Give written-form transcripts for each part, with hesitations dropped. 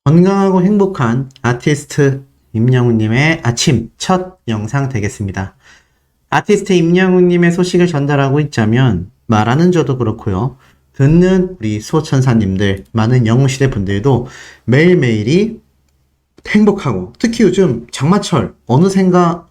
건강하고 행복한 아티스트 임영웅님의 아침 첫 영상 되겠습니다. 아티스트 임영웅님의 소식을 전달하고 있자면 말하는 저도 그렇고요. 듣는 우리 수호천사님들, 많은 영웅시대 분들도 매일매일이 행복하고 특히 요즘 장마철 어느샌가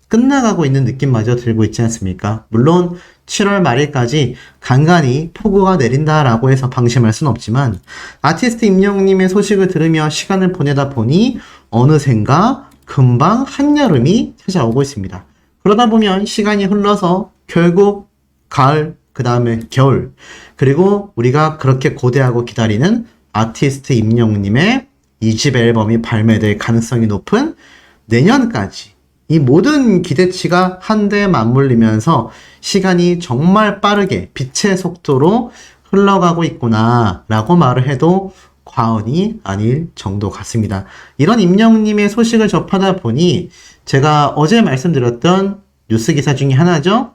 끝나가고 있는 느낌마저 들고 있지 않습니까? 물론 7월 말일까지 간간히 폭우가 내린다라고 해서 방심할 순 없지만 아티스트 임영웅님의 소식을 들으며 시간을 보내다 보니 어느샌가 금방 한여름이 찾아오고 있습니다. 그러다 보면 시간이 흘러서 결국 가을, 그 다음에 겨울, 그리고 우리가 그렇게 고대하고 기다리는 아티스트 임영웅님의 2집 앨범이 발매될 가능성이 높은 내년까지 이 모든 기대치가 한데 맞물리면서 시간이 정말 빠르게 빛의 속도로 흘러가고 있구나 라고 말을 해도 과언이 아닐 정도 같습니다. 이런 임영웅님의 소식을 접하다 보니 제가 어제 말씀드렸던 뉴스 기사 중에 하나죠.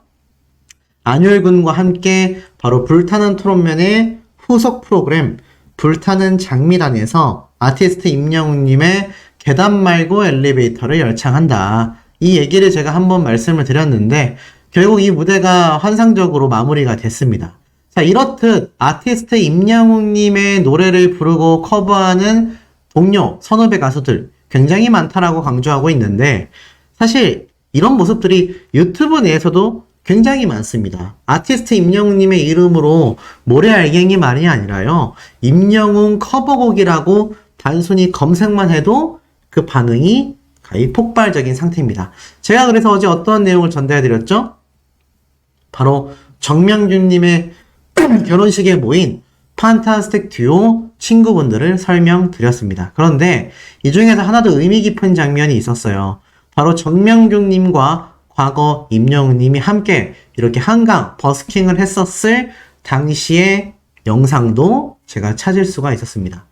안율군과 함께 바로 불타는 토론면의 후속 프로그램 불타는 장미단에서 아티스트 임영웅님의 계단 말고 엘리베이터를 열창한다. 이 얘기를 제가 한번 말씀을 드렸는데 결국 이 무대가 환상적으로 마무리가 됐습니다. 자, 이렇듯 아티스트 임영웅님의 노래를 부르고 커버하는 동료, 선후배 가수들 굉장히 많다라고 강조하고 있는데 사실 이런 모습들이 유튜브 내에서도 굉장히 많습니다. 아티스트 임영웅님의 이름으로 모래알갱이 말이 아니라요. 임영웅 커버곡이라고 단순히 검색만 해도 그 반응이 거의 폭발적인 상태입니다. 제가 그래서 어제 어떤 내용을 전달해드렸죠? 바로 정명준님의 결혼식에 모인 판타스틱 듀오 친구분들을 설명드렸습니다. 그런데 이 중에서 하나도 의미 깊은 장면이 있었어요. 바로 정명준님과 과거 임영웅님이 함께 이렇게 한강 버스킹을 했었을 당시의 영상도 제가 찾을 수가 있었습니다.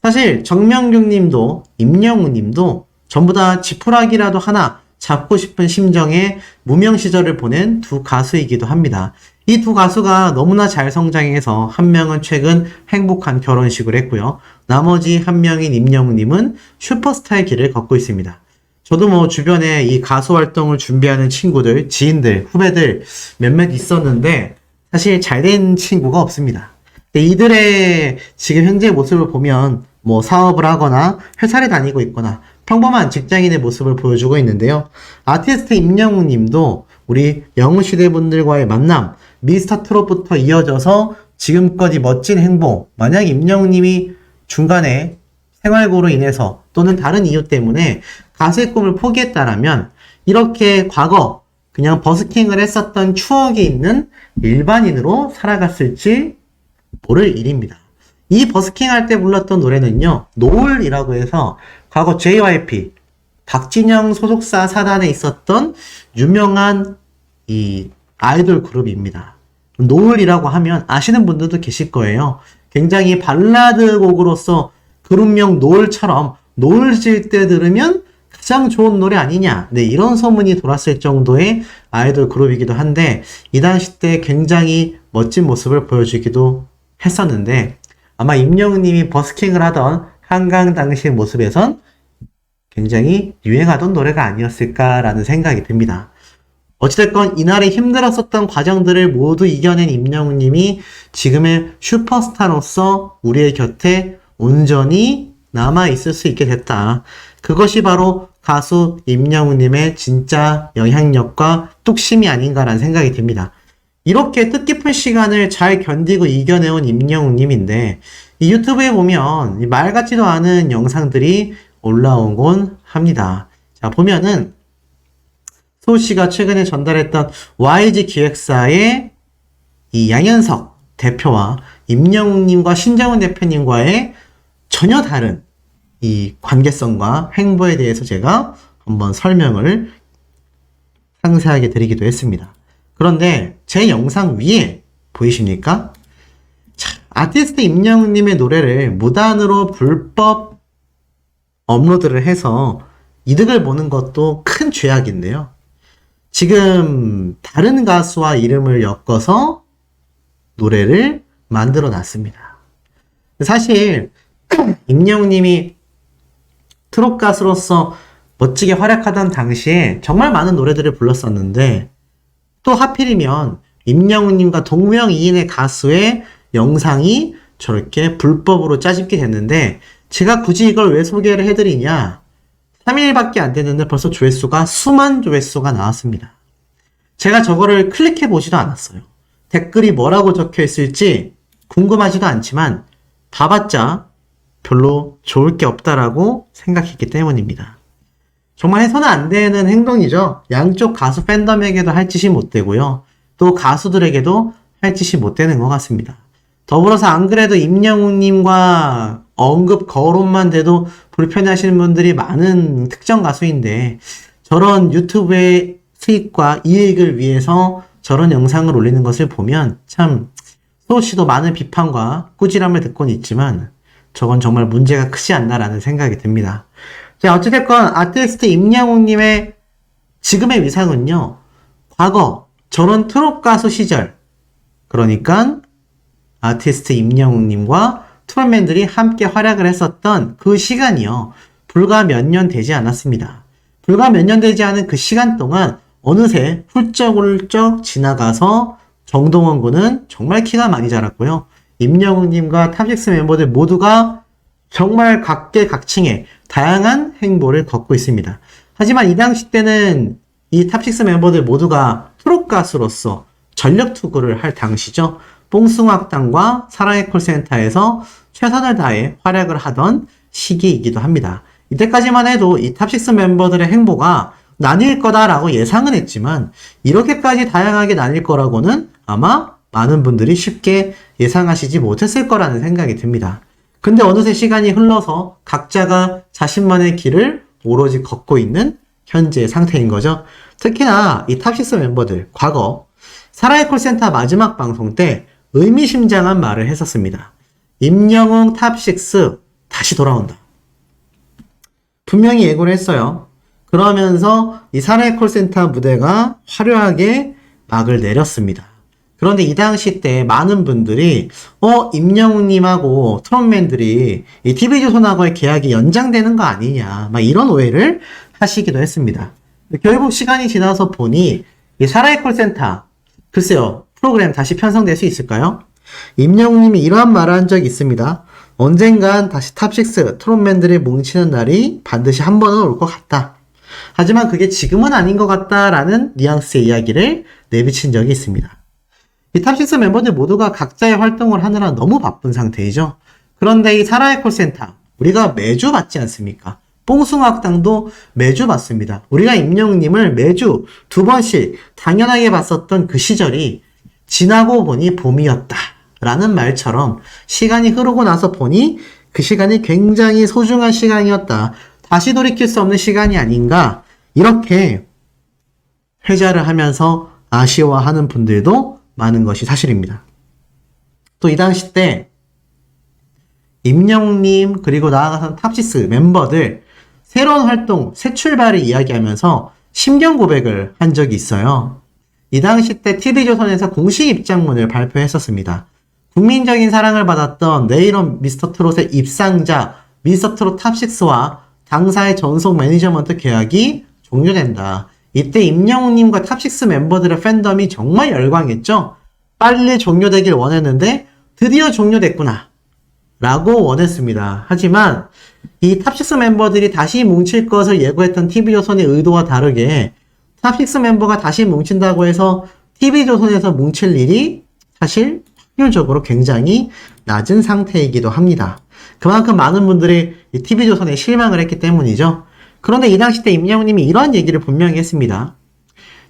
사실 정명준님도 임영웅님도 전부 다 지푸라기라도 하나 잡고 싶은 심정에 무명 시절을 보낸 두 가수이기도 합니다. 이 두 가수가 너무나 잘 성장해서 한 명은 최근 행복한 결혼식을 했고요. 나머지 한 명인 임영웅님은 슈퍼스타의 길을 걷고 있습니다. 저도 주변에 이 가수 활동을 준비하는 친구들, 지인들, 후배들 몇몇 있었는데 사실 잘된 친구가 없습니다. 근데 이들의 지금 현재 모습을 보면 사업을 하거나 회사를 다니고 있거나 평범한 직장인의 모습을 보여주고 있는데요. 아티스트 임영웅 님도 우리 영웅시대 분들과의 만남, 미스터 트롯부터 이어져서 지금까지 멋진 행복, 만약 임영웅 님이 중간에 생활고로 인해서 또는 다른 이유 때문에 가수의 꿈을 포기했다라면 이렇게 과거 그냥 버스킹을 했었던 추억이 있는 일반인으로 살아갔을지 모를 일입니다. 이 버스킹 할 때 불렀던 노래는요, 노을이라고 해서 과거 JYP, 박진영 소속사 사단에 있었던 유명한 이 아이돌 그룹입니다. 노을이라고 하면 아시는 분들도 계실 거예요. 굉장히 발라드 곡으로서 그룹명 노을처럼 노을 질 때 들으면 가장 좋은 노래 아니냐. 네, 이런 소문이 돌았을 정도의 아이돌 그룹이기도 한데 이 당시 때 굉장히 멋진 모습을 보여주기도 했었는데 아마 임영웅 님이 버스킹을 하던 한강 당시의 모습에선 굉장히 유행하던 노래가 아니었을까라는 생각이 듭니다. 어찌됐건 이날에 힘들었었던 과정들을 모두 이겨낸 임영웅 님이 지금의 슈퍼스타로서 우리의 곁에 온전히 남아있을 수 있게 됐다. 그것이 바로 가수 임영웅 님의 진짜 영향력과 뚝심이 아닌가라는 생각이 듭니다. 이렇게 뜻깊은 시간을 잘 견디고 이겨내온 임영웅 님인데 이 유튜브에 보면 말 같지도 않은 영상들이 올라오곤 합니다. 자, 보면은 소씨가 최근에 전달했던 YG 기획사의 이 양현석 대표와 임영웅 님과 신정훈 대표님과의 전혀 다른 이 관계성과 행보에 대해서 제가 한번 설명을 상세하게 드리기도 했습니다. 그런데 제 영상 위에 보이십니까? 자, 아티스트 임영웅 님의 노래를 무단으로 불법 업로드를 해서 이득을 보는 것도 큰 죄악인데요. 지금 다른 가수와 이름을 엮어서 노래를 만들어 놨습니다. 사실 임영웅 님이 트롯 가수로서 멋지게 활약하던 당시에 정말 많은 노래들을 불렀었는데 또 하필이면 임영웅님과 동명이인의 가수의 영상이 저렇게 불법으로 짜집게 됐는데 제가 굳이 이걸 왜 소개를 해드리냐 3일밖에 안 됐는데 벌써 조회수가 수만 조회수가 나왔습니다. 제가 저거를 클릭해 보지도 않았어요. 댓글이 뭐라고 적혀 있을지 궁금하지도 않지만 봐봤자 별로 좋을 게 없다라고 생각했기 때문입니다. 정말 해서는 안 되는 행동이죠. 양쪽 가수 팬덤에게도 할 짓이 못 되고요. 또 가수들에게도 할 짓이 못 되는 것 같습니다. 더불어서 안 그래도 임영웅님과 언급 거론만 돼도 불편해하시는 분들이 많은 특정 가수인데 저런 유튜브의 수익과 이익을 위해서 저런 영상을 올리는 것을 보면 참 수없이도 많은 비판과 꾸지람을 듣고는 있지만 저건 정말 문제가 크지 않나라는 생각이 듭니다. 자, 어찌됐건 아티스트 임영웅님의 지금의 위상은요, 과거 저런 트롯 가수 시절, 그러니까 아티스트 임영웅님과 트롯맨들이 함께 활약을 했었던 그 시간이요, 불과 몇 년 되지 않았습니다. 불과 몇 년 되지 않은 그 시간 동안 어느새 훌쩍훌쩍 지나가서 정동원 군은 정말 키가 많이 자랐고요. 임영웅님과 탑식스 멤버들 모두가 정말 각계각층의 다양한 행보를 걷고 있습니다. 하지만 이 당시 때는 이 탑식스 멤버들 모두가 트롯 가수로서 전력 투구를 할 당시죠. 뽕숭악당과 사랑의 콜센터에서 최선을 다해 활약을 하던 시기이기도 합니다. 이때까지만 해도 이 탑식스 멤버들의 행보가 나뉠 거다라고 예상은 했지만 이렇게까지 다양하게 나뉠 거라고는 아마 많은 분들이 쉽게 예상하시지 못했을 거라는 생각이 듭니다. 근데 어느새 시간이 흘러서 각자가 자신만의 길을 오로지 걷고 있는 현재 상태인 거죠. 특히나 이 탑식스 멤버들 과거 사랑의 콜센터 마지막 방송 때 의미심장한 말을 했었습니다. 임영웅 탑식스 다시 돌아온다. 분명히 예고를 했어요. 그러면서 이 사랑의 콜센터 무대가 화려하게 막을 내렸습니다. 그런데 이 당시 때 많은 분들이 임영웅님하고 트롯맨들이 이 TV조선하고의 계약이 연장되는 거 아니냐 막 이런 오해를 하시기도 했습니다. 결국 시간이 지나서 보니 이 사랑의 콜센터 글쎄요 프로그램 다시 편성될 수 있을까요? 임영웅님이 이러한 말을 한 적이 있습니다. 언젠간 다시 탑식스 트롯맨들이 뭉치는 날이 반드시 한 번은 올 것 같다. 하지만 그게 지금은 아닌 것 같다라는 뉘앙스의 이야기를 내비친 적이 있습니다. 이 탑식스 멤버들 모두가 각자의 활동을 하느라 너무 바쁜 상태이죠. 그런데 이 사랑의 콜센터 우리가 매주 봤지 않습니까? 뽕숭아학당도 매주 봤습니다. 우리가 임영웅님을 매주 2번씩 당연하게 봤었던 그 시절이 지나고 보니 봄이었다 라는 말처럼 시간이 흐르고 나서 보니 그 시간이 굉장히 소중한 시간이었다. 다시 돌이킬 수 없는 시간이 아닌가 이렇게 회자를 하면서 아쉬워하는 분들도 많은 것이 사실입니다. 또 이 당시 때 임영웅님 그리고 나아가선 탑시스 멤버들 새로운 활동, 새 출발을 이야기하면서 심경 고백을 한 적이 있어요. 이 당시 때 TV조선에서 공식 입장문을 발표했었습니다. 국민적인 사랑을 받았던 네일원 미스터트롯의 입상자 미스터트롯 탑6와 당사의 전속 매니저먼트 계약이 종료된다. 이때 임영웅님과 탑6 멤버들의 팬덤이 정말 열광했죠. 빨리 종료되길 원했는데 드디어 종료됐구나 라고 원했습니다. 하지만 이 탑6 멤버들이 다시 뭉칠 것을 예고했던 TV조선의 의도와 다르게 탑6 멤버가 다시 뭉친다고 해서 TV조선에서 뭉칠 일이 사실 확률적으로 굉장히 낮은 상태이기도 합니다. 그만큼 많은 분들이 이 TV조선에 실망을 했기 때문이죠. 그런데 이 당시 때 임영웅님이 이런 얘기를 분명히 했습니다.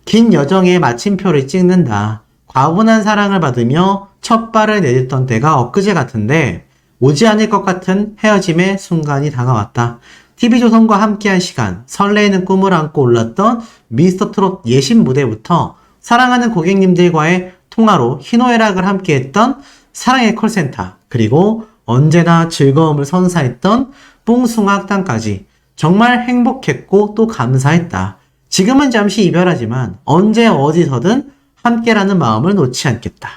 긴 여정에 마침표를 찍는다. 과분한 사랑을 받으며 첫 발을 내딛던 때가 엊그제 같은데 오지 않을 것 같은 헤어짐의 순간이 다가왔다. TV조선과 함께한 시간, 설레이는 꿈을 안고 올랐던 미스터트롯 예신 무대부터 사랑하는 고객님들과의 통화로 희노애락을 함께했던 사랑의 콜센터, 그리고 언제나 즐거움을 선사했던 뽕숭아학당까지 정말 행복했고 또 감사했다. 지금은 잠시 이별하지만 언제 어디서든 함께라는 마음을 놓지 않겠다.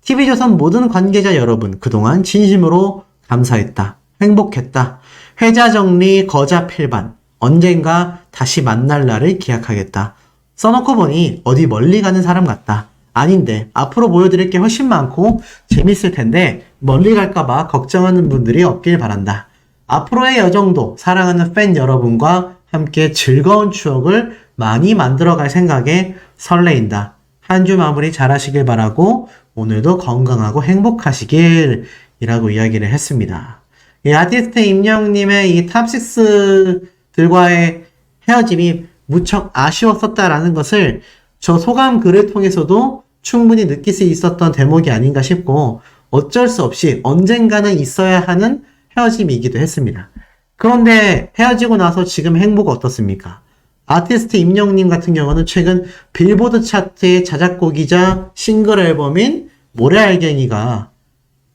TV조선 모든 관계자 여러분 그동안 진심으로 감사했다. 행복했다. 회자 정리 거자 필반. 언젠가 다시 만날 날을 기약하겠다. 써놓고 보니 어디 멀리 가는 사람 같다. 아닌데 앞으로 보여드릴 게 훨씬 많고 재밌을 텐데 멀리 갈까봐 걱정하는 분들이 없길 바란다. 앞으로의 여정도 사랑하는 팬 여러분과 함께 즐거운 추억을 많이 만들어갈 생각에 설레인다. 한 주 마무리 잘 하시길 바라고 오늘도 건강하고 행복하시길 이라고 이야기를 했습니다. 이 아티스트 임영웅님의 이 탑6들과의 헤어짐이 무척 아쉬웠었다라는 것을 저 소감 글을 통해서도 충분히 느낄 수 있었던 대목이 아닌가 싶고 어쩔 수 없이 언젠가는 있어야 하는 헤어짐이기도 했습니다. 그런데 헤어지고 나서 지금 행복 어떻습니까? 아티스트 임영웅님 같은 경우는 최근 빌보드 차트의 자작곡이자 싱글 앨범인 모래알갱이가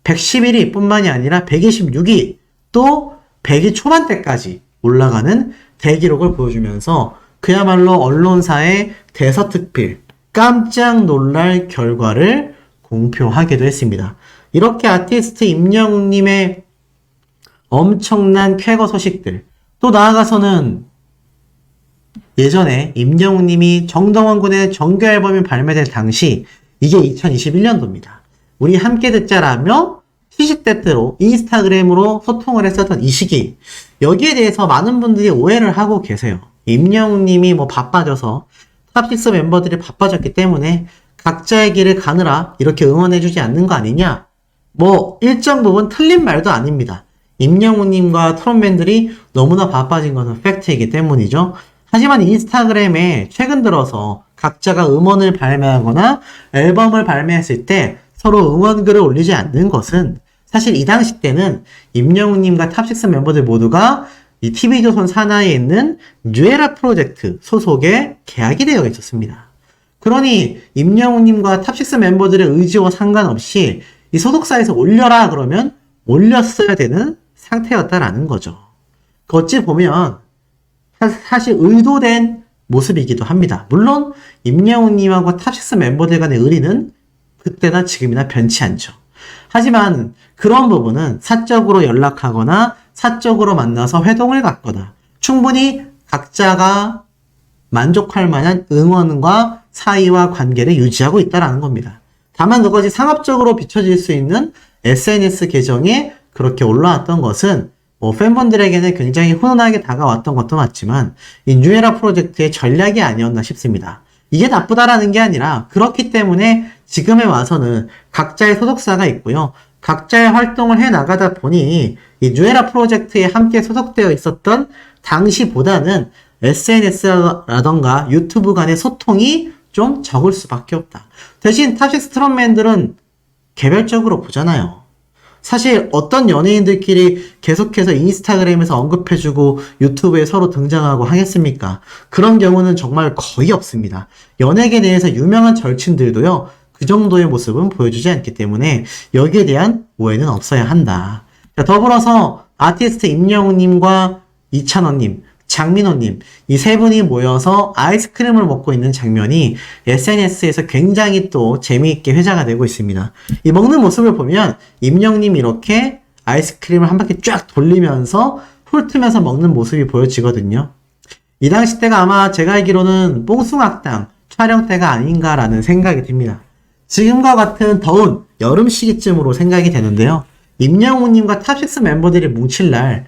111위 뿐만이 아니라 126위 또 100위 초반대까지 올라가는 대기록을 보여주면서 그야말로 언론사의 대서특필 깜짝 놀랄 결과를 공표하기도 했습니다. 이렇게 아티스트 임영웅님의 엄청난 쾌거 소식들 또 나아가서는 예전에 임영웅님이 정동원 군의 정규 앨범이 발매될 당시 이게 2021년도입니다. 우리 함께 듣자라며 시시때때로 인스타그램으로 소통을 했었던 이 시기 여기에 대해서 많은 분들이 오해를 하고 계세요. 임영웅님이 바빠져서 탑6 멤버들이 바빠졌기 때문에 각자의 길을 가느라 이렇게 응원해주지 않는 거 아니냐? 일정 부분 틀린 말도 아닙니다. 임영웅님과 트롯맨들이 너무나 바빠진 것은 팩트이기 때문이죠. 하지만 인스타그램에 최근 들어서 각자가 음원을 발매하거나 앨범을 발매했을 때 서로 응원글을 올리지 않는 것은 사실 이 당시 때는 임영웅님과 탑6 멤버들 모두가 이 TV조선 산하에 있는 뉴에라 프로젝트 소속에 계약이 되어 있었습니다. 그러니 임영웅님과 탑6 멤버들의 의지와 상관없이 이 소속사에서 올려라 그러면 올렸어야 되는 상태였다라는 거죠. 어찌 보면 사실 의도된 모습이기도 합니다. 물론 임영웅님하고 탑6 멤버들 간의 의리는 그때나 지금이나 변치 않죠. 하지만 그런 부분은 사적으로 연락하거나 사적으로 만나서 회동을 갖거나 충분히 각자가 만족할 만한 응원과 사이와 관계를 유지하고 있다는 겁니다. 다만 그것이 상업적으로 비춰질 수 있는 SNS 계정에 그렇게 올라왔던 것은 팬분들에게는 굉장히 훈훈하게 다가왔던 것도 맞지만 이 뉴에라 프로젝트의 전략이 아니었나 싶습니다. 이게 나쁘다라는 게 아니라 그렇기 때문에 지금에 와서는 각자의 소속사가 있고요. 각자의 활동을 해나가다 보니 이 뉴에라 프로젝트에 함께 소속되어 있었던 당시보다는 SNS라던가 유튜브 간의 소통이 좀 적을 수밖에 없다. 대신 탑6 트롯맨들은 개별적으로 보잖아요. 사실 어떤 연예인들끼리 계속해서 인스타그램에서 언급해주고 유튜브에 서로 등장하고 하겠습니까? 그런 경우는 정말 거의 없습니다. 연예계 내에서 유명한 절친들도요. 그 정도의 모습은 보여주지 않기 때문에 여기에 대한 오해는 없어야 한다. 자, 더불어서 아티스트 임영웅님과 이찬원님, 장민호님 이 세 분이 모여서 아이스크림을 먹고 있는 장면이 SNS에서 굉장히 또 재미있게 회자가 되고 있습니다. 이 먹는 모습을 보면 임영웅님이 이렇게 아이스크림을 한 바퀴 쫙 돌리면서 훑으면서 먹는 모습이 보여지거든요. 이 당시 때가 아마 제가 알기로는 뽕숭악당 촬영 때가 아닌가라는 생각이 듭니다. 지금과 같은 더운 여름 시기쯤으로 생각이 되는데요. 임영웅님과 탑6 멤버들이 뭉칠 날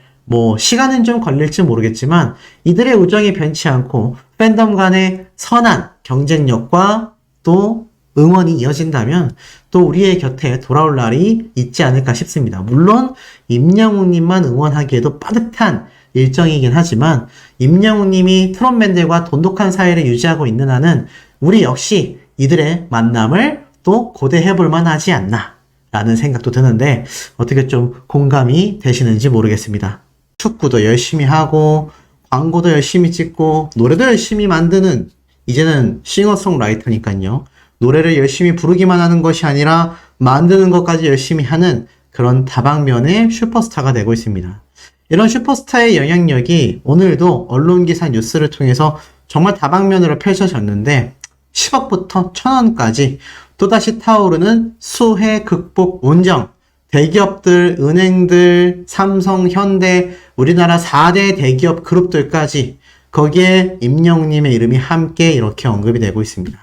시간은 좀 걸릴지 모르겠지만 이들의 우정이 변치 않고 팬덤 간의 선한 경쟁력과 또 응원이 이어진다면 또 우리의 곁에 돌아올 날이 있지 않을까 싶습니다. 물론 임영웅님만 응원하기에도 빠듯한 일정이긴 하지만 임영웅님이 트롯맨들과 돈독한 사이를 유지하고 있는 한은 우리 역시 이들의 만남을 또 고대해볼 만하지 않나 라는 생각도 드는데 어떻게 좀 공감이 되시는지 모르겠습니다. 축구도 열심히 하고 광고도 열심히 찍고 노래도 열심히 만드는 이제는 싱어송라이터니까요. 노래를 열심히 부르기만 하는 것이 아니라 만드는 것까지 열심히 하는 그런 다방면의 슈퍼스타가 되고 있습니다. 이런 슈퍼스타의 영향력이 오늘도 언론기사 뉴스를 통해서 정말 다방면으로 펼쳐졌는데 10억부터 1000원까지 또다시 타오르는 수해 극복 운정 대기업들, 은행들, 삼성, 현대, 우리나라 4대 대기업 그룹들까지 거기에 임영웅님의 이름이 함께 이렇게 언급이 되고 있습니다.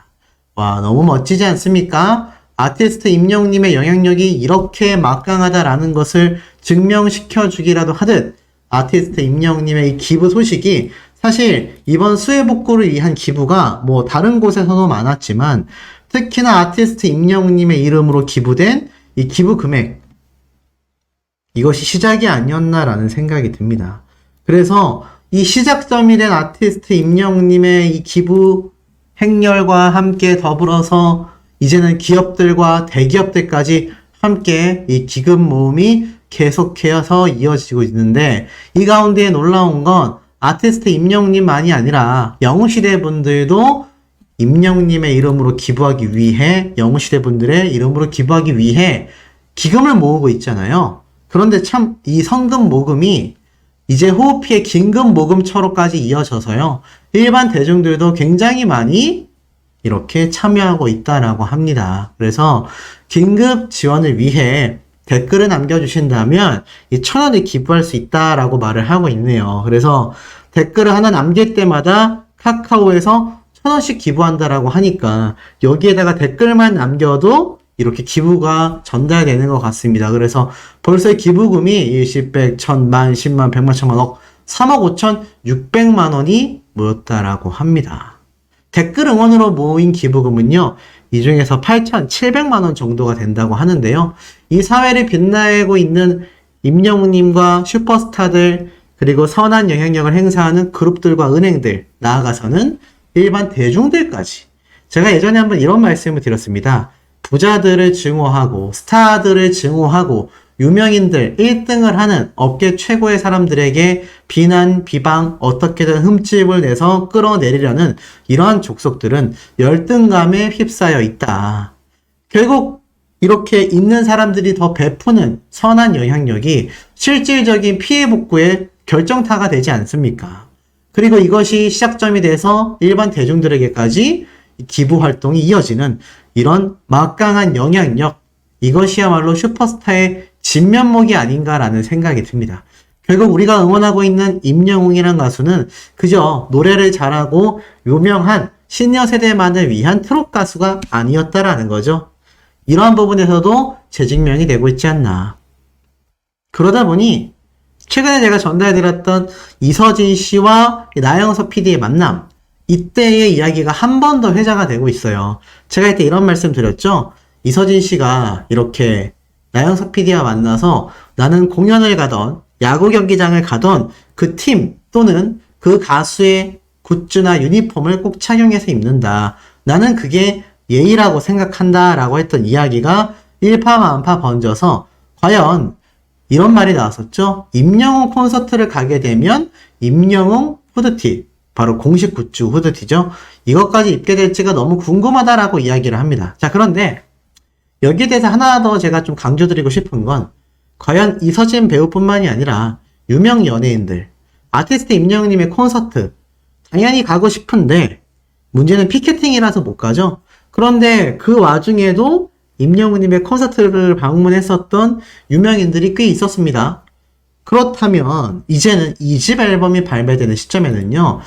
와, 너무 멋지지 않습니까? 아티스트 임영웅님의 영향력이 이렇게 막강하다라는 것을 증명시켜 주기라도 하듯 아티스트 임영웅님의 이 기부 소식이 사실 이번 수해복구를 위한 기부가 뭐 다른 곳에서도 많았지만 특히나 아티스트 임영웅님의 이름으로 기부된 이 기부 금액, 이것이 시작이 아니었나라는 생각이 듭니다. 그래서 이 시작점이 된 아티스트 임영웅님의 이 기부 행렬과 함께 더불어서 이제는 기업들과 대기업들까지 함께 이 기금 모음이 계속해서 이어지고 있는데, 이 가운데 놀라운 건 아티스트 임영웅님만이 아니라 영웅시대 분들도 임영웅님의 이름으로 기부하기 위해, 영웅시대 분들의 이름으로 기부하기 위해 기금을 모으고 있잖아요. 그런데 참 이 성금 모금이 이제 호흡피의 긴급 모금처로까지 이어져서요, 일반 대중들도 굉장히 많이 이렇게 참여하고 있다라고 합니다. 그래서 긴급 지원을 위해 댓글을 남겨주신다면 이 1,000원을 기부할 수 있다라고 말을 하고 있네요. 그래서 댓글을 하나 남길 때마다 카카오에서 1,000원씩 기부한다라고 하니까 여기에다가 댓글만 남겨도 이렇게 기부가 전달되는 것 같습니다. 그래서 벌써 기부금이 20, 100, 1000만, 10만, 100만, 1000만, 억, 3억 5,600만 원이 모였다라고 합니다. 댓글 응원으로 모인 기부금은요, 이 중에서 8,700만 원 정도가 된다고 하는데요. 이 사회를 빛나고 있는 임영웅님과 슈퍼스타들, 그리고 선한 영향력을 행사하는 그룹들과 은행들, 나아가서는 일반 대중들까지. 제가 예전에 한번 이런 말씀을 드렸습니다. 부자들을 증오하고 스타들을 증오하고 유명인들 1등을 하는 업계 최고의 사람들에게 비난, 비방, 어떻게든 흠집을 내서 끌어내리려는 이러한 족속들은 열등감에 휩싸여 있다. 결국 이렇게 있는 사람들이 더 베푸는 선한 영향력이 실질적인 피해 복구의 결정타가 되지 않습니까? 그리고 이것이 시작점이 돼서 일반 대중들에게까지 기부 활동이 이어지는 이런 막강한 영향력, 이것이야말로 슈퍼스타의 진면목이 아닌가라는 생각이 듭니다. 결국 우리가 응원하고 있는 임영웅이란 가수는 그저 노래를 잘하고 유명한 시니어 세대만을 위한 트롯 가수가 아니었다라는 거죠. 이러한 부분에서도 재증명이 되고 있지 않나. 그러다 보니 최근에 제가 전달드렸던 이서진 씨와 나영석 PD의 만남, 이때의 이야기가 한 번 더 회자가 되고 있어요. 제가 이때 이런 말씀 드렸죠. 이서진 씨가 이렇게 나영석 PD와 만나서 나는 공연을 가던 야구 경기장을 가던 그 팀 또는 그 가수의 굿즈나 유니폼을 꼭 착용해서 입는다. 나는 그게 예의라고 생각한다 라고 했던 이야기가 일파만파 번져서 과연 이런 말이 나왔었죠. 임영웅 콘서트를 가게 되면 임영웅 후드티, 바로 공식 굿즈 후드티죠. 이것까지 입게 될지가 너무 궁금하다라고 이야기를 합니다. 자, 그런데 여기에 대해서 하나 더 제가 좀 강조드리고 싶은 건 과연 이서진 배우뿐만이 아니라 유명 연예인들, 아티스트 임영웅님의 콘서트 당연히 가고 싶은데 문제는 피켓팅이라서 못 가죠. 그런데 그 와중에도 임영웅님의 콘서트를 방문했었던 유명인들이 꽤 있었습니다. 그렇다면 이제는 2집 앨범이 발매되는 시점에는요,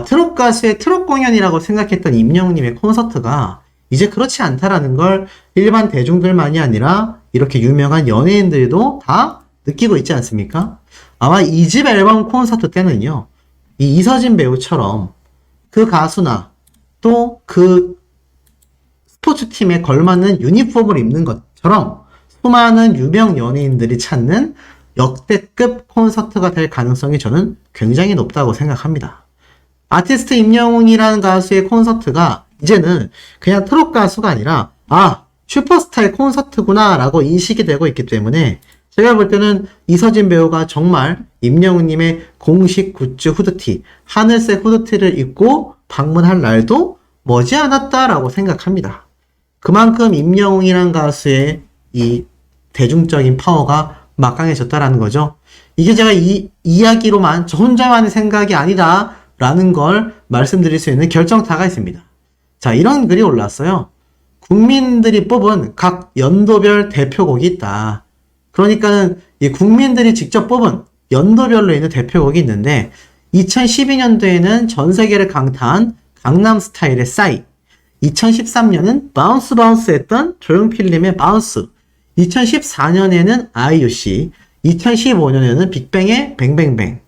트롯 가수의 트롯 공연이라고 생각했던 임영웅님의 콘서트가 이제 그렇지 않다라는 걸 일반 대중들만이 아니라 이렇게 유명한 연예인들도 다 느끼고 있지 않습니까? 아마 2집 앨범 콘서트 때는요, 이 이서진 배우처럼 그 가수나 또 그 스포츠팀에 걸맞는 유니폼을 입는 것처럼 수많은 유명 연예인들이 찾는 역대급 콘서트가 될 가능성이 저는 굉장히 높다고 생각합니다. 아티스트 임영웅이라는 가수의 콘서트가 이제는 그냥 트롯 가수가 아니라 슈퍼스타의 콘서트구나 라고 인식이 되고 있기 때문에 제가 볼 때는 이서진 배우가 정말 임영웅님의 공식 굿즈 후드티, 하늘색 후드티를 입고 방문할 날도 머지않았다라고 생각합니다. 그만큼 임영웅이란 가수의 이 대중적인 파워가 막강해졌다라는 거죠. 이게 제가 이 이야기로만 저 혼자만의 생각이 아니다 라는 걸 말씀드릴 수 있는 결정타가 있습니다. 자, 이런 글이 올랐어요. 국민들이 뽑은 각 연도별 대표곡이 있다. 그러니까는 이 국민들이 직접 뽑은 연도별로 있는 대표곡이 있는데 2012년도에는 전 세계를 강타한 강남 스타일의 싸이, 2013년은 바운스 바운스 했던 조용필님의 바운스, 2014년에는 아이유씨, 2015년에는 빅뱅의 뱅뱅뱅,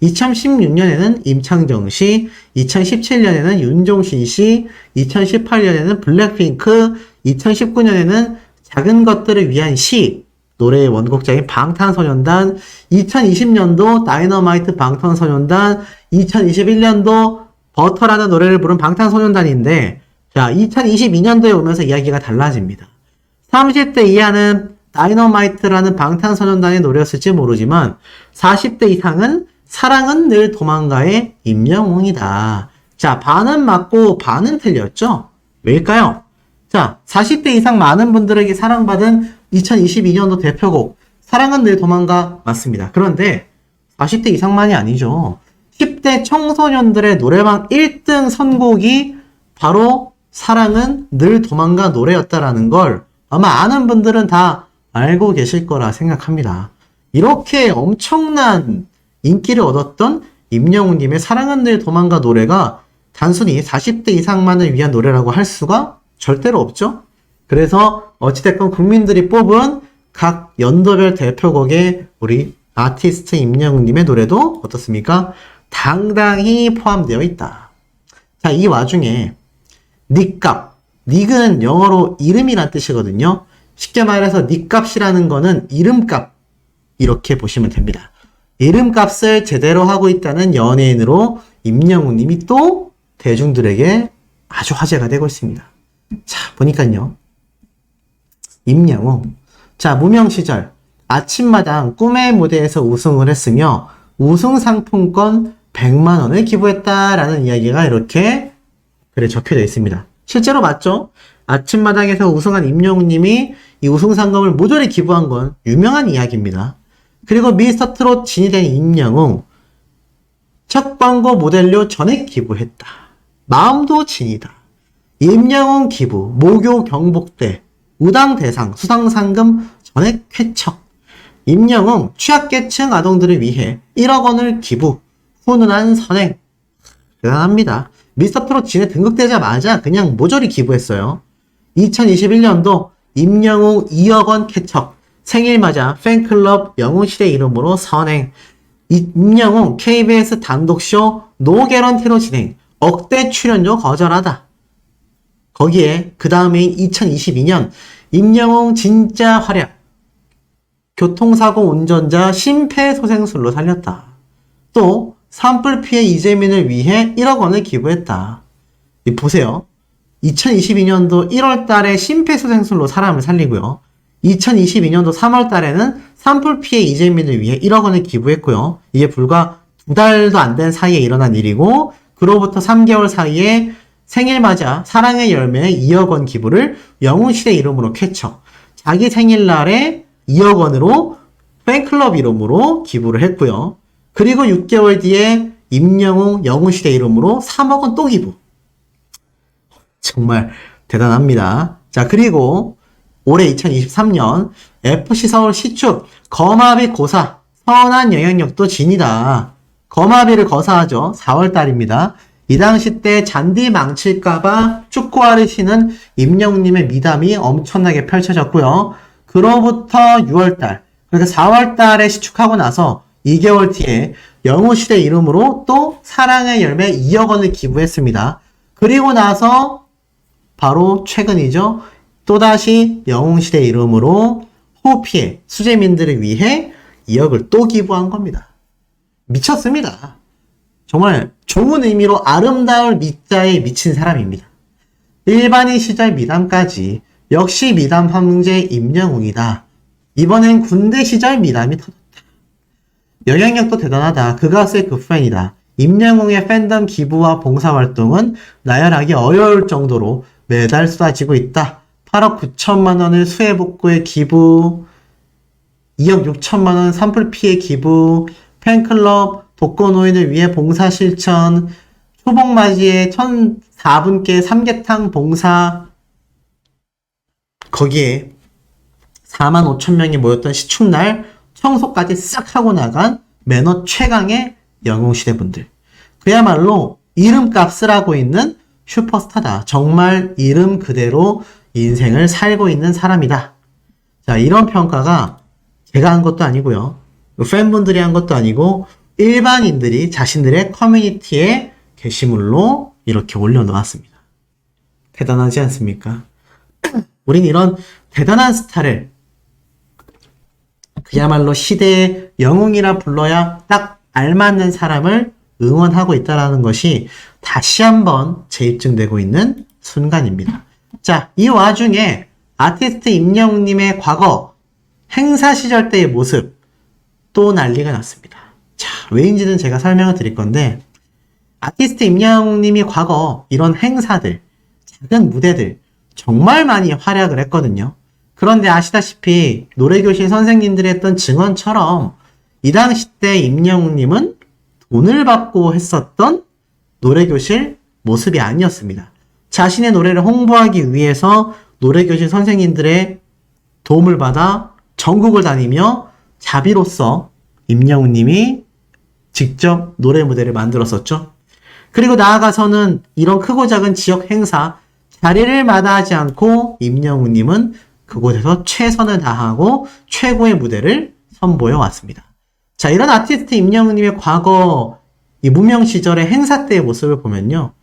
2016년에는 임창정씨, 2017년에는 윤종신씨, 2018년에는 블랙핑크, 2019년에는 작은 것들을 위한 시, 노래의 원곡자인 방탄소년단, 2020년도 다이너마이트 방탄소년단, 2021년도 버터라는 노래를 부른 방탄소년단인데, 자, 2022년도에 오면서 이야기가 달라집니다. 30대 이하는 다이너마이트라는 방탄소년단의 노래였을지 모르지만 40대 이상은 사랑은 늘 도망가의 임영웅이다. 자, 반은 맞고 반은 틀렸죠? 왜일까요? 자, 40대 이상 많은 분들에게 사랑받은 2022년도 대표곡 사랑은 늘 도망가 맞습니다. 그런데 40대 이상만이 아니죠. 10대 청소년들의 노래방 1등 선곡이 바로 사랑은 늘 도망가 노래였다라는 걸 아마 아는 분들은 다 알고 계실 거라 생각합니다. 이렇게 엄청난 인기를 얻었던 임영웅님의 사랑은 늘 도망가 노래가 단순히 40대 이상만을 위한 노래라고 할 수가 절대로 없죠. 그래서 어찌됐건 국민들이 뽑은 각 연도별 대표곡에 우리 아티스트 임영웅님의 노래도 어떻습니까? 당당히 포함되어 있다. 자, 이 와중에 닉값, 닉은 영어로 이름이란 뜻이거든요. 쉽게 말해서 닉값이라는 거는 이름값 이렇게 보시면 됩니다. 이름값을 제대로 하고 있다는 연예인으로 임영웅님이 또 대중들에게 아주 화제가 되고 있습니다. 자, 보니까요. 임영웅. 자, 무명 시절 아침마당 꿈의 무대에서 우승을 했으며 우승 상품권 100만 원을 기부했다라는 이야기가 이렇게 글에 적혀져 있습니다. 실제로 맞죠? 아침마당에서 우승한 임영웅님이 이 우승 상금을 모조리 기부한 건 유명한 이야기입니다. 그리고 미스터 트롯 진이 된 임영웅. 첫 광고 모델료 전액 기부했다. 마음도 진이다. 임영웅 기부, 모교 경복대, 우당 대상, 수상 상금 전액 쾌척. 임영웅 취약계층 아동들을 위해 1억 원을 기부, 훈훈한 선행. 대단합니다. 미스터 트롯 진에 등극되자마자 그냥 모조리 기부했어요. 2021년도 임영웅 2억 원 쾌척, 생일 맞아 팬클럽 영웅시대 이름으로 선행. 임영웅 KBS 단독쇼 노 개런티로 진행, 억대 출연료 거절하다. 거기에 그 다음인 2022년 임영웅 진짜 활약, 교통사고 운전자 심폐소생술로 살렸다. 또 산불 피해 이재민을 위해 1억 원을 기부했다. 보세요. 2022년도 1월 달에 심폐소생술로 사람을 살리고요. 2022년도 3월 달에는 산불 피해 이재민을 위해 1억 원을 기부했고요. 이게 불과 2달도 안 된 사이에 일어난 일이고, 그로부터 3개월 사이에 생일 맞아 사랑의 열매 2억 원 기부를 영웅시대 이름으로 쾌척. 자기 생일날에 2억 원으로 팬클럽 이름으로 기부를 했고요. 그리고 6개월 뒤에 임영웅 영웅시대 이름으로 3억 원 또 기부. 정말 대단합니다. 자, 그리고 올해 2023년 FC 서울 시축 거마비 고사 선한 영향력도 진이다. 거마비를 거사하죠. 4월 달입니다. 이 당시 때 잔디 망칠까봐 축구화를 신은 임영웅님의 미담이 엄청나게 펼쳐졌고요. 그로부터 6월달, 그러니까 4월달에 시축하고 나서 2개월 뒤에 영웅시대 이름으로 또 사랑의 열매 2억 원을 기부했습니다. 그리고 나서 바로 최근이죠. 또다시 영웅시대 이름으로 호피해 수재민들을 위해 2억을 또 기부한 겁니다. 미쳤습니다. 정말 좋은 의미로 아름다울 미자에 미친 사람입니다. 일반인 시절 미담까지 역시 미담 황제 임영웅이다. 이번엔 군대 시절 미담이 터졌다. 영향력도 대단하다. 그 가수의 그 팬이다. 임영웅의 팬덤 기부와 봉사활동은 나열하기 어려울 정도로 매달 쏟아지고 있다. 8억 9천만 원을 수해복구에 기부, 2억 6천만 원 산불 피해 기부, 팬클럽 독거노인을 위해 봉사 실천, 초복맞이에 1,004분께 삼계탕 봉사, 거기에 4만 5천 명이 모였던 시축날 청소까지 싹 하고 나간 매너 최강의 영웅시대 분들. 그야말로 이름값을 하고 있는 슈퍼스타다. 정말 이름 그대로 인생을 살고 있는 사람이다. 자, 이런 평가가 제가 한 것도 아니고요. 팬분들이 한 것도 아니고 일반인들이 자신들의 커뮤니티에 게시물로 이렇게 올려놓았습니다. 대단하지 않습니까? 우린 이런 대단한 스타를 그야말로 시대의 영웅이라 불러야 딱 알맞는 사람을 응원하고 있다는 것이 다시 한번 재입증되고 있는 순간입니다. 자, 이 와중에 아티스트 임영웅님의 과거 행사 시절 때의 모습 또 난리가 났습니다. 자, 왜인지는 제가 설명을 드릴 건데 아티스트 임영웅님이 과거 이런 행사들, 작은 무대들 정말 많이 활약을 했거든요. 그런데 아시다시피 노래교실 선생님들이 했던 증언처럼 이 당시 때 임영웅님은 돈을 받고 했었던 노래교실 모습이 아니었습니다. 자신의 노래를 홍보하기 위해서 노래교실 선생님들의 도움을 받아 전국을 다니며 자비로서 임영웅님이 직접 노래 무대를 만들었었죠. 그리고 나아가서는 이런 크고 작은 지역 행사 자리를 마다하지 않고 임영웅님은 그곳에서 최선을 다하고 최고의 무대를 선보여 왔습니다. 자, 이런 아티스트 임영웅님의 과거 이 무명 시절의 행사 때의 모습을 보면요.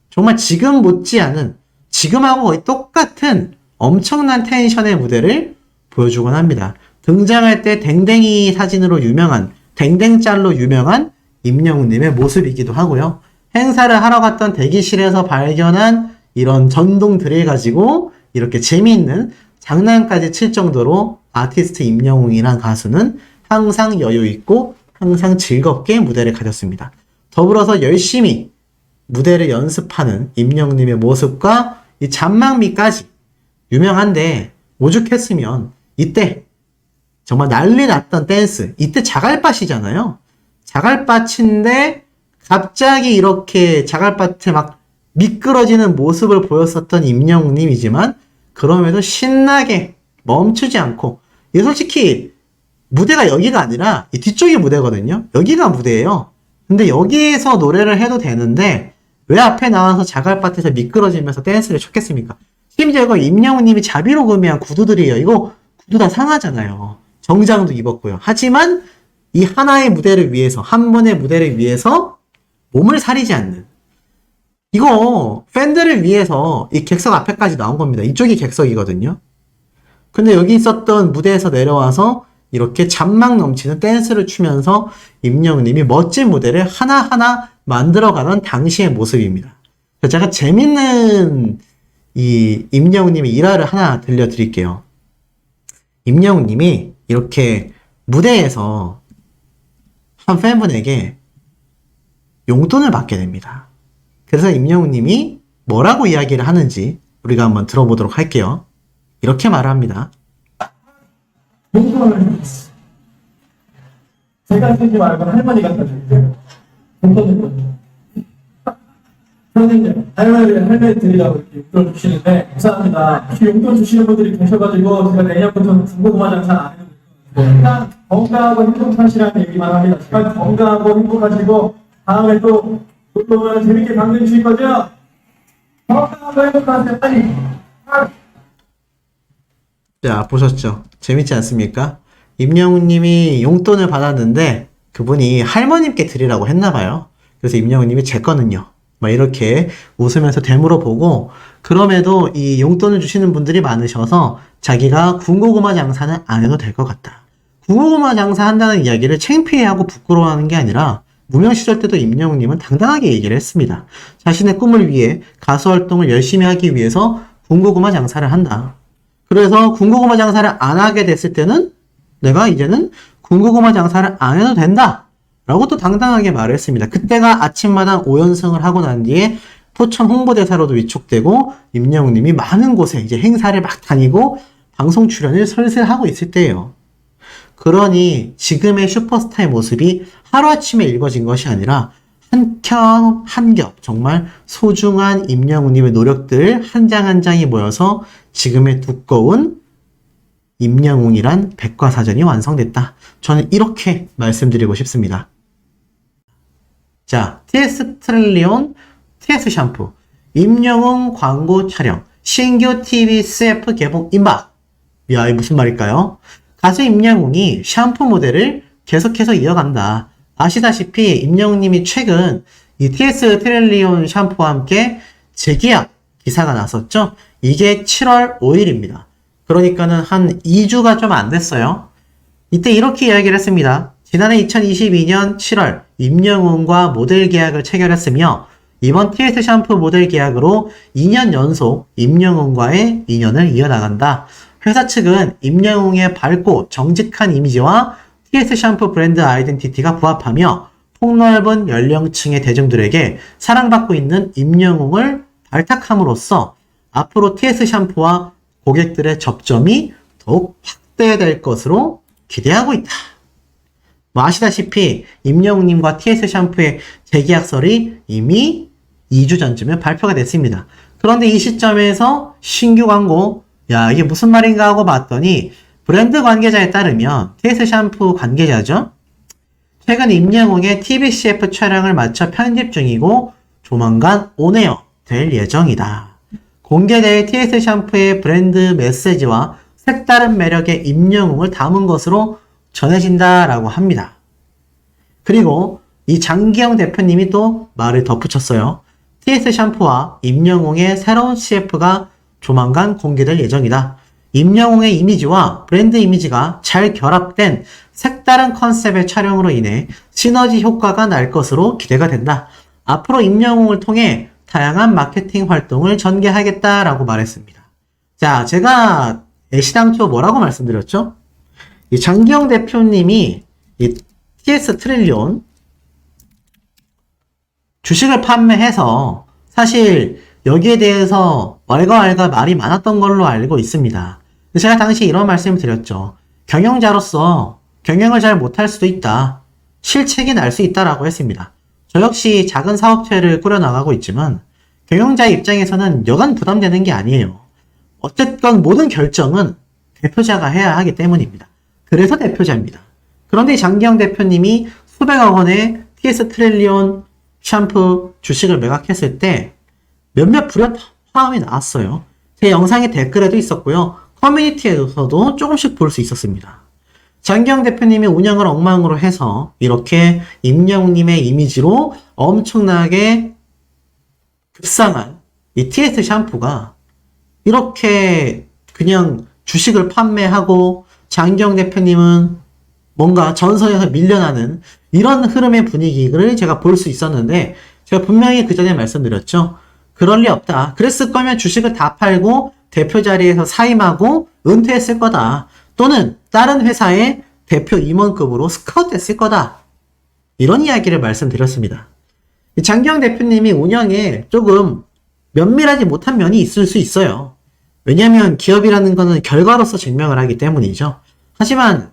정말 지금 못지않은 지금하고 거의 똑같은 엄청난 텐션의 무대를 보여주곤 합니다. 등장할 때 댕댕이 사진으로 유명한 댕댕짤로 유명한 임영웅님의 모습이기도 하고요. 행사를 하러 갔던 대기실에서 발견한 이런 전동 드릴 가지고 이렇게 재미있는 장난까지 칠 정도로 아티스트 임영웅이란 가수는 항상 여유있고 항상 즐겁게 무대를 가졌습니다. 더불어서 열심히 무대를 연습하는 임영웅님의 모습과 이 잔망미까지 유명한데 오죽했으면 이때 정말 난리 났던 댄스, 이때 자갈밭이잖아요. 자갈밭인데 갑자기 이렇게 자갈밭에 막 미끄러지는 모습을 보였었던 임영웅님이지만 그럼에도 신나게 멈추지 않고 이게 솔직히 무대가 여기가 아니라 이 뒤쪽이 무대거든요. 여기가 무대예요. 근데 여기에서 노래를 해도 되는데 왜 앞에 나와서 자갈밭에서 미끄러지면서 댄스를 췄겠습니까? 심지어 이거 임영웅님이 자비로 구매한 구두들이에요. 이거 구두 다 상하잖아요. 정장도 입었고요. 하지만 이 하나의 무대를 위해서, 한 번의 무대를 위해서 몸을 사리지 않는 이거 팬들을 위해서 이 객석 앞에까지 나온 겁니다. 이쪽이 객석이거든요. 근데 여기 있었던 무대에서 내려와서 이렇게 잔망 넘치는 댄스를 추면서 임영웅님이 멋진 무대를 하나하나 만들어가는 당시의 모습입니다. 제가 재밌는 이 임영웅님의 일화를 하나 들려드릴게요. 임영웅님이 이렇게 무대에서 한 팬분에게 용돈을 받게 됩니다. 그래서 임영웅님이 뭐라고 이야기를 하는지 우리가 한번 들어보도록 할게요. 이렇게 말을 합니다. 용돈을 드렸어요. 제가 쓰지 말고 할머니가 드릴게요. 용돈을 드렸어요. 선생님, 할머니 드리라고 이렇게 용돈 주시는데 감사합니다. 혹시 용돈 주시는 분들이 계셔가지고 제가 내년부터는 중고구마 장사 안 해도 일단 건강하고 행복하시라는 얘기만 합니다. 제가 건강하고 행복하시고 다음에 또 놀러오면 재밌게 방문 주실 거죠? 건강하고 행복하세요. 빨리. 자, 보셨죠? 재밌지 않습니까? 임영웅님이 용돈을 받았는데 그분이 할머님께 드리라고 했나봐요. 그래서 임영웅님이 제 거는요. 막 이렇게 웃으면서 되물어 보고 그럼에도 이 용돈을 주시는 분들이 많으셔서 자기가 군고구마 장사는 안 해도 될 것 같다. 군고구마 장사 한다는 이야기를 창피해하고 부끄러워하는 게 아니라 무명 시절 때도 임영웅님은 당당하게 얘기를 했습니다. 자신의 꿈을 위해 가수 활동을 열심히 하기 위해서 군고구마 장사를 한다. 그래서 군고구마 장사를 안 하게 됐을 때는 내가 이제는 군고구마 장사를 안 해도 된다. 라고 또 당당하게 말을 했습니다. 그때가 아침마당 5연승을 하고 난 뒤에 포천 홍보대사로도 위촉되고 임영웅님이 많은 곳에 이제 행사를 막 다니고 방송 출연을 슬슬 하고 있을 때예요. 그러니 지금의 슈퍼스타의 모습이 하루아침에 읽어진 것이 아니라 한 겹 정말 소중한 임영웅님의 노력들 한 장 한 장이 모여서 지금의 두꺼운 임영웅이란 백과사전이 완성됐다. 저는 이렇게 말씀드리고 싶습니다. 자, TS 트릴리온, TS 샴푸, 임영웅 광고 촬영, 신규 TV CF 개봉 임박. 야, 이게 무슨 말일까요? 가수 임영웅이 샴푸 모델을 계속해서 이어간다. 아시다시피 임영웅님이 최근 이 TS 트릴리온 샴푸와 함께 재계약 기사가 났었죠? 이게 7월 5일입니다. 그러니까는 한 2주가 좀 안 됐어요. 이때 이렇게 이야기를 했습니다. 지난해 2022년 7월 임영웅과 모델 계약을 체결했으며 이번 TS 샴푸 모델 계약으로 2년 연속 임영웅과의 인연을 이어나간다. 회사 측은 임영웅의 밝고 정직한 이미지와 TS 샴푸 브랜드 아이덴티티가 부합하며 폭넓은 연령층의 대중들에게 사랑받고 있는 임영웅을 발탁함으로써 앞으로 TS 샴푸와 고객들의 접점이 더욱 확대될 것으로 기대하고 있다. 뭐 아시다시피 임영웅님과 TS 샴푸의 재계약설이 이미 2주 전쯤에 발표가 됐습니다. 그런데 이 시점에서 신규 광고, 야 이게 무슨 말인가 하고 봤더니 브랜드 관계자에 따르면 TS 샴푸 관계자죠. 최근 임영웅의 TVCF 촬영을 마쳐 편집 중이고 조만간 온에어 될 예정이다. 공개될 TS 샴푸의 브랜드 메시지와 색다른 매력의 임영웅을 담은 것으로 전해진다라고 합니다. 그리고 이 장기영 대표님이 또 말을 덧붙였어요. TS 샴푸와 임영웅의 새로운 CF가 조만간 공개될 예정이다. 임영웅의 이미지와 브랜드 이미지가 잘 결합된 색다른 컨셉의 촬영으로 인해 시너지 효과가 날 것으로 기대가 된다. 앞으로 임영웅을 통해 다양한 마케팅 활동을 전개하겠다라고 말했습니다. 자, 제가 애시당초 뭐라고 말씀드렸죠? 이 장기영 대표님이 이 TS 트릴리온 주식을 판매해서 사실 여기에 대해서 왈가왈가 말이 많았던 걸로 알고 있습니다. 제가 당시 이런 말씀을 드렸죠. 경영자로서 경영을 잘 못할 수도 있다. 실책이 날 수 있다라고 했습니다. 저 역시 작은 사업체를 꾸려나가고 있지만 경영자의 입장에서는 여간 부담되는 게 아니에요. 어쨌건 모든 결정은 대표자가 해야 하기 때문입니다. 그래서 대표자입니다. 그런데 장기영 대표님이 수백억 원의 TS 트릴리온 샴푸 주식을 매각했을 때 몇몇 불협 화음이 나왔어요. 제 영상의 댓글에도 있었고요. 커뮤니티에서도 조금씩 볼 수 있었습니다. 장기영 대표님이 운영을 엉망으로 해서 이렇게 임영웅님의 이미지로 엄청나게 급상한 이 TS 샴푸가 이렇게 그냥 주식을 판매하고 장기영 대표님은 뭔가 전선에서 밀려나는 이런 흐름의 분위기를 제가 볼 수 있었는데 제가 분명히 그 전에 말씀드렸죠. 그럴 리 없다. 그랬을 거면 주식을 다 팔고 대표 자리에서 사임하고 은퇴했을 거다. 또는 다른 회사의 대표 임원급으로 스카우트 했을 거다. 이런 이야기를 말씀드렸습니다. 장기영 대표님이 운영에 조금 면밀하지 못한 면이 있을 수 있어요. 왜냐하면 기업이라는 거는 결과로서 증명을 하기 때문이죠. 하지만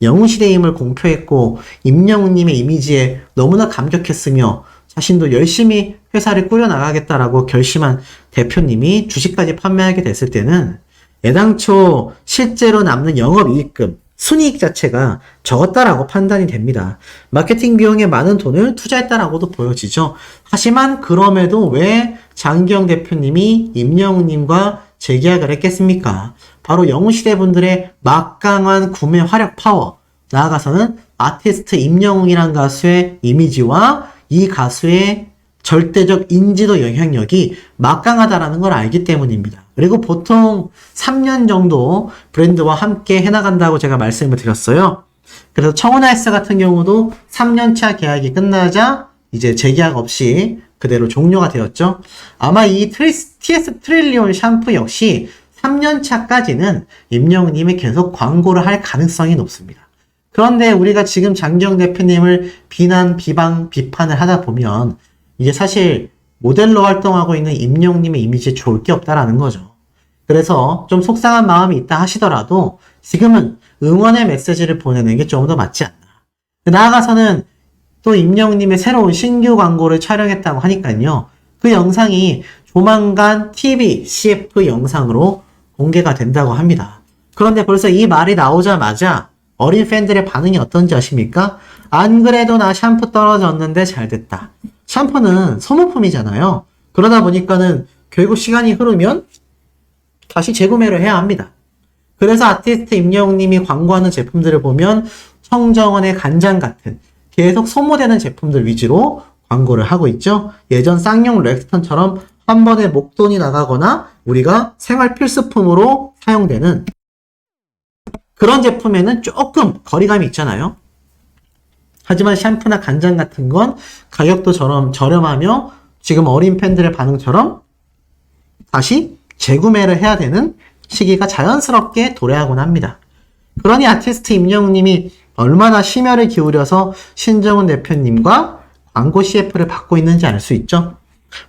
영웅시대임을 공표했고 임영웅님의 이미지에 너무나 감격했으며 자신도 열심히 회사를 꾸려나가겠다라고 결심한 대표님이 주식까지 판매하게 됐을 때는 애당초 실제로 남는 영업이익금, 순이익 자체가 적었다라고 판단이 됩니다. 마케팅 비용에 많은 돈을 투자했다라고도 보여지죠. 하지만 그럼에도 왜 장기영 대표님이 임영웅님과 재계약을 했겠습니까? 바로 영웅시대 분들의 막강한 구매 화력 파워, 나아가서는 아티스트 임영웅이란 가수의 이미지와 이 가수의 절대적 인지도 영향력이 막강하다라는 걸 알기 때문입니다. 그리고 보통 3년 정도 브랜드와 함께 해나간다고 제가 말씀을 드렸어요. 그래서 청혼아이스 같은 경우도 3년차 계약이 끝나자 이제 재계약 없이 그대로 종료가 되었죠. 아마 이 TS 트릴리온 샴푸 역시 3년차까지는 임영웅님이 계속 광고를 할 가능성이 높습니다. 그런데 우리가 지금 장기영 대표님을 비난, 비방, 비판을 하다 보면 이게 사실 모델로 활동하고 있는 임영웅님의 이미지에 좋을 게 없다라는 거죠. 그래서 좀 속상한 마음이 있다 하시더라도 지금은 응원의 메시지를 보내는 게 좀 더 맞지 않나. 나아가서는 또 임영웅님의 새로운 신규 광고를 촬영했다고 하니까요. 그 영상이 조만간 TV, CF 영상으로 공개가 된다고 합니다. 그런데 벌써 이 말이 나오자마자 어린 팬들의 반응이 어떤지 아십니까? 안 그래도 나 샴푸 떨어졌는데 잘 됐다. 샴푸는 소모품이잖아요. 그러다 보니까는 결국 시간이 흐르면 다시 재구매를 해야 합니다. 그래서 아티스트 임영웅님이 광고하는 제품들을 보면 청정원의 간장 같은 계속 소모되는 제품들 위주로 광고를 하고 있죠. 예전 쌍용 렉스턴처럼 한 번에 목돈이 나가거나 우리가 생활 필수품으로 사용되는 그런 제품에는 조금 거리감이 있잖아요. 하지만 샴푸나 간장 같은 건 가격도 저렴하며 지금 어린 팬들의 반응처럼 다시 재구매를 해야 되는 시기가 자연스럽게 도래하곤 합니다. 그러니 아티스트 임영웅님이 얼마나 심혈을 기울여서 신정훈 대표님과 광고 CF를 받고 있는지 알 수 있죠.